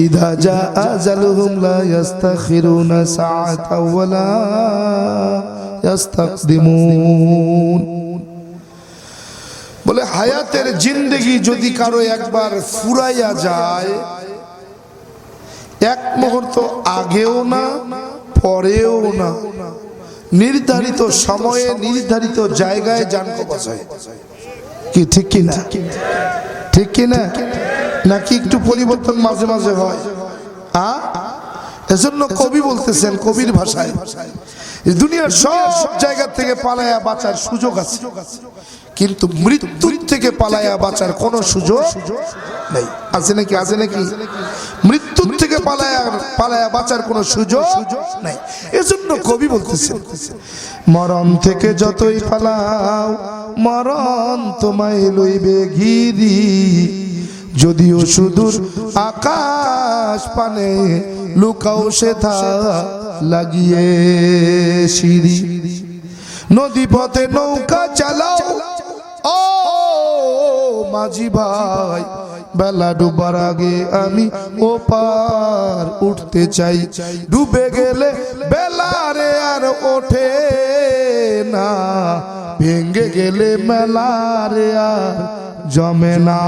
ইযা জা আজালুহুম লা ইস্তাখিরুনা সাআতা ওয়া লা ইস্তাকদিমুন। বলে হায়াতের জিন্দেগি যদি কারো একবার ফুরাইয়া যায়, এক মুহূর্ত আগেও না পরেও না, নির্ধারিত সময়ে নির্ধারিত জায়গায় যান কবজ হয়। কি ঠিক কি না? ঠিক কি না? নাকি একটু পরিবর্তন মাঝে মাঝে হয়? এজন্য কবি বলতেছেন কবির ভাষায়, দুনিয়ার সব জায়গা থেকে পালায়া বাঁচার সুযোগ আছে, কিন্তু মৃত্যুর থেকে পালায়া বাঁচার কোনো সুযোগ নেই। আছে নাকি? আছে নাকি? মৃত্যুর থেকে পালায়া বাঁচার কোনো সুযোগ নেই। এজন্য কবি বলতেছেন, মরণ থেকে যতই পালাও মরণ তোমায় লইবে ঘিরি, যদিও সুদূর আকাশ পানে লুকাও সেথা লাগিয়ে সিঁড়ি। নদী পথে নৌকা চালাও ও মাঝি ভাই, বেলা ডুবার আগে আমি ও পার উঠতে চাই। ডুবে গেলে বেলা রে আর ওঠে না, ভেঙে গেলে মেলা রে আর জমে না।